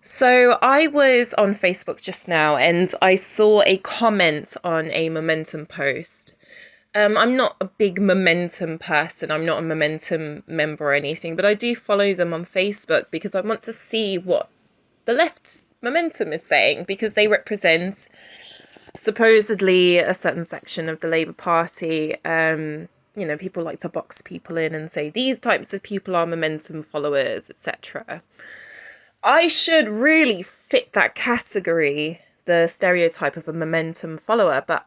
So I was on Facebook just now and I saw a comment on a Momentum post. I'm not a big Momentum person. I'm not a Momentum member or anything, but I do follow them on Facebook because I want to see what the left Momentum is saying because they represent supposedly a certain section of the Labour Party. People like to box people in and say these types of people are Momentum followers, etc. I should really fit that category, the stereotype of a Momentum follower, but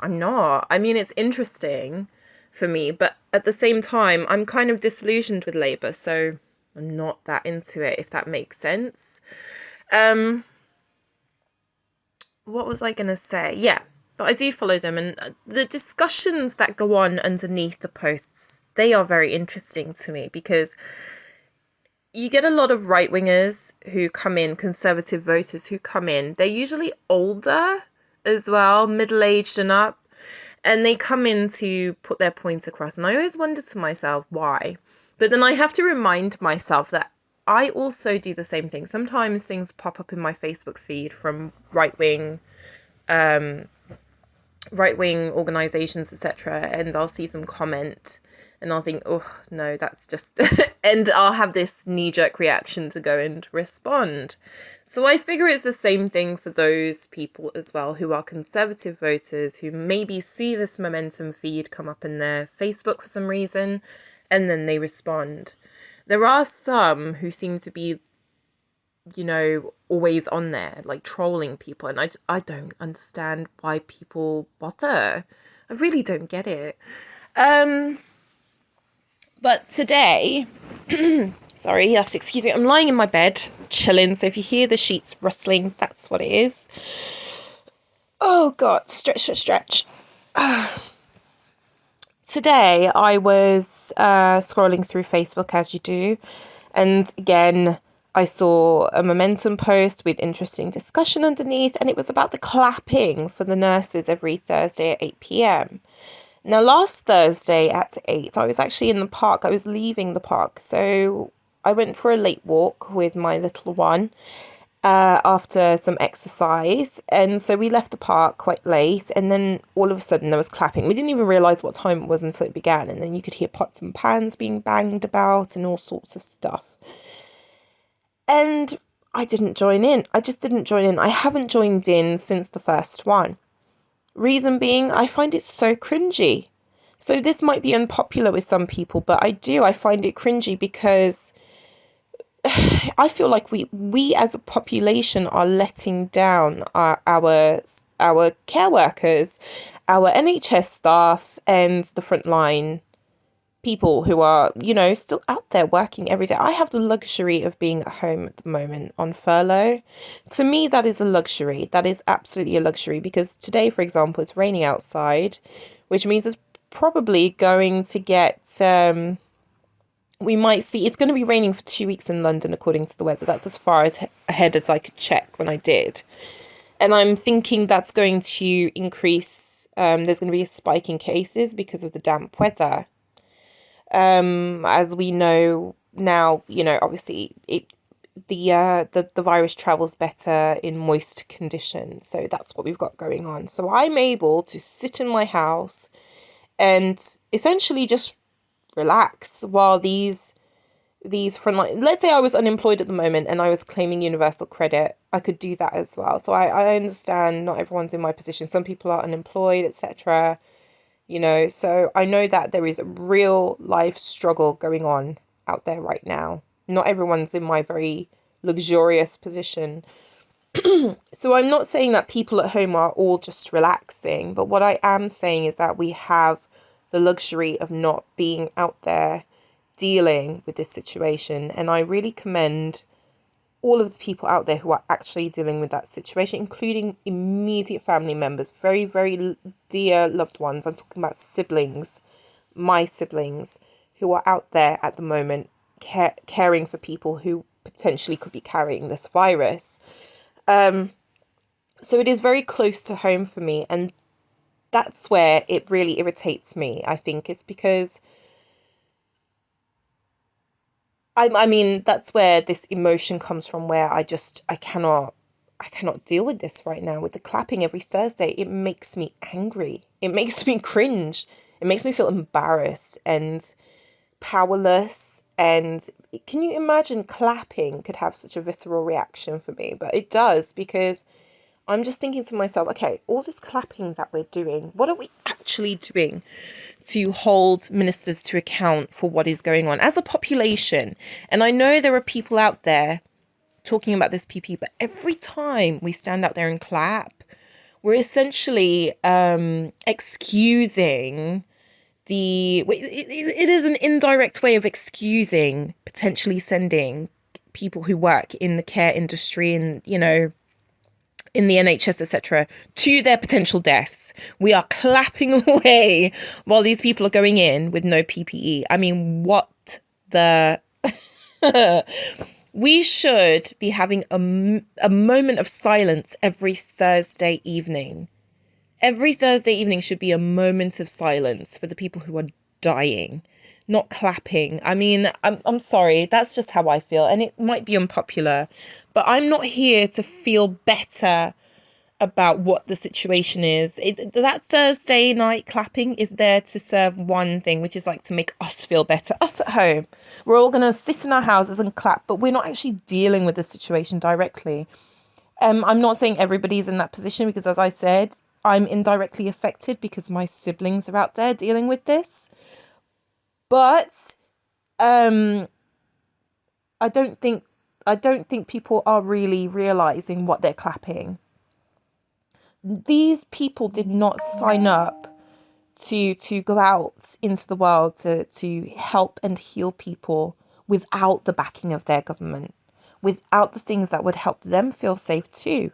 I'm not. I mean, it's interesting for me, but at the same time, I'm kind of disillusioned with Labour, so I'm not that into it, if that makes sense. Um, what was I going to say? Yeah, but I do follow them, and the discussions that go on underneath the posts, they are very interesting to me because you get a lot of right wingers who come in, conservative voters who come in. They're usually older as well, middle aged and up, and they come in to put their points across. And I always wonder to myself why. But then I have to remind myself that I also do the same thing. Sometimes things pop up in my Facebook feed from um, right wing organizations, etc., and I'll see some comment and I'll think, oh no, that's just and I'll have this knee-jerk reaction to go and respond. So I figure it's the same thing for those people as well who are conservative voters who maybe see this Momentum feed come up in their Facebook for some reason and then they respond. There are some who seem to be, always on there, like trolling people. And I don't understand why people bother. I really don't get it. Um, but today, sorry, you have to excuse me. I'm lying in my bed, chilling. So if you hear the sheets rustling, that's what it is. Oh God, stretch, stretch, stretch. Today, I was scrolling through Facebook as you do. And again, I saw a Momentum post with interesting discussion underneath, and it was about the clapping for the nurses every Thursday at 8 p.m. Now, last Thursday at 8, I was actually in the park. I was leaving the park. So I went for a late walk with my little one after some exercise. And so we left the park quite late. And then all of a sudden there was clapping. We didn't even realise what time it was until it began. And then you could hear pots and pans being banged about and all sorts of stuff. And I didn't join in. I just didn't join in. I haven't joined in since the first one. Reason being, I find it so cringy. So this might be unpopular with some people, but I find it cringy because I feel like we as a population are letting down our care workers, our NHS staff, and the frontline people who are, still out there working every day. I have the luxury of being at home at the moment on furlough. To me, that is a luxury. That is absolutely a luxury because today, for example, it's raining outside, which means it's probably going to get, we might see, it's going to be raining for 2 weeks in London, according to the weather. That's as far as ahead as I could check when I did. And I'm thinking that's going to increase, there's going to be a spike in cases because of the damp weather. As we know now, obviously the virus travels better in moist conditions. So that's what we've got going on. So I'm able to sit in my house and essentially just relax while these frontline, let's say I was unemployed at the moment and I was claiming universal credit, I could do that as well. So I understand not everyone's in my position. Some people are unemployed, etc. So I know that there is a real life struggle going on out there right now. Not everyone's in my very luxurious position. So I'm not saying that people at home are all just relaxing, but what I am saying is that we have the luxury of not being out there dealing with this situation. And I really commend all of the people out there who are actually dealing with that situation, including immediate family members, very, very dear loved ones. I'm talking about siblings, my siblings, who are out there at the moment caring for people who potentially could be carrying this virus. So it is very close to home for me. And that's where it really irritates me, I think. It's because I mean, that's where this emotion comes from, where I cannot deal with this right now. With the clapping every Thursday, it makes me angry. It makes me cringe. It makes me feel embarrassed and powerless. And can you imagine clapping could have such a visceral reaction for me? But it does, because I'm just thinking to myself, okay, all this clapping that we're doing, what are we actually doing to hold ministers to account for what is going on as a population? And I know there are people out there talking about this PP, but every time we stand out there and clap, we're essentially excusing it is an indirect way of excusing potentially sending people who work in the care industry and, in the NHS, etc., to their potential deaths. We are clapping away while these people are going in with no PPE. I mean, what the... We should be having a moment of silence every Thursday evening. Every Thursday evening should be a moment of silence for the people who are dying, not clapping. I mean, I'm sorry, that's just how I feel, and it might be unpopular, but I'm not here to feel better about what the situation is. That Thursday night clapping is there to serve one thing, which is like to make us feel better, us at home. We're all going to sit in our houses and clap, but we're not actually dealing with the situation directly. I'm not saying everybody's in that position, because, as I said, I'm indirectly affected because my siblings are out there dealing with this. But um, I don't think people are really realizing what they're clapping. These people did not sign up to go out into the world to help and heal people without the backing of their government, without the things that would help them feel safe too.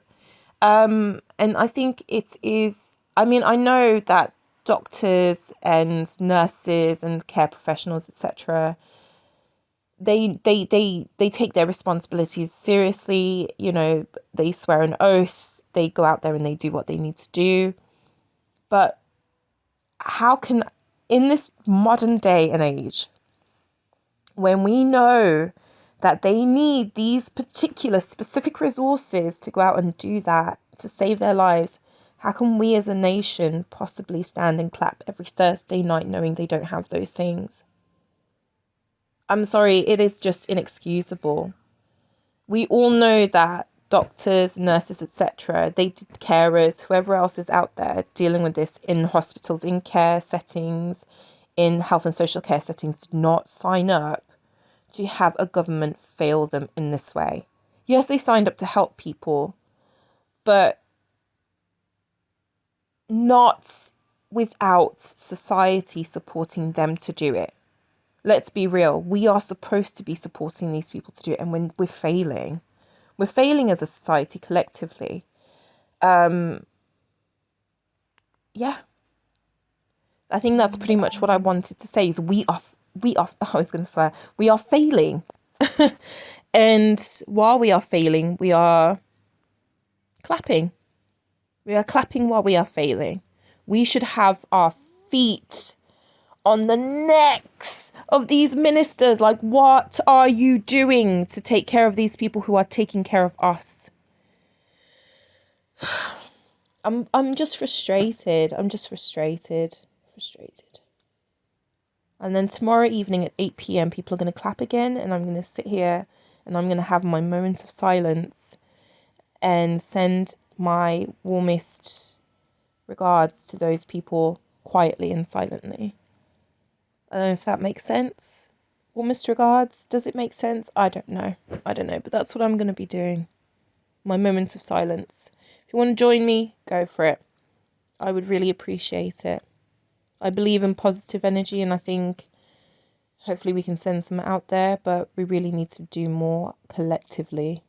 And I think it is, I mean, I know that doctors and nurses and care professionals, etc., they take their responsibilities seriously. They swear an oath, they go out there and they do what they need to do. But how can, in this modern day and age, when we know that they need these particular specific resources to go out and do that, to save their lives, how can we as a nation possibly stand and clap every Thursday night knowing they don't have those things? I'm sorry, it is just inexcusable. We all know that doctors, nurses, etc., carers, whoever else is out there dealing with this in hospitals, in care settings, in health and social care settings, did not sign up to have a government fail them in this way. Yes, they signed up to help people, but not without society supporting them to do it. Let's be real. We are supposed to be supporting these people to do it. And when we're failing as a society collectively. Yeah, I think that's pretty much what I wanted to say is I was going to swear, we are failing. And while we are failing, we are clapping. We are clapping while we are failing. We should have our feet on the necks of these ministers. Like, what are you doing to take care of these people who are taking care of us? I'm just frustrated. Frustrated. And then tomorrow evening at 8 p.m, people are going to clap again, and I'm going to sit here and I'm going to have my moments of silence and send my warmest regards to those people quietly and silently. I don't know if that makes sense. Warmest regards. Does it make sense? I don't know. But that's what I'm going to be doing. My moments of silence. If you want to join me, go for it. I would really appreciate it. I believe in positive energy, and I think hopefully we can send some out there, but we really need to do more collectively.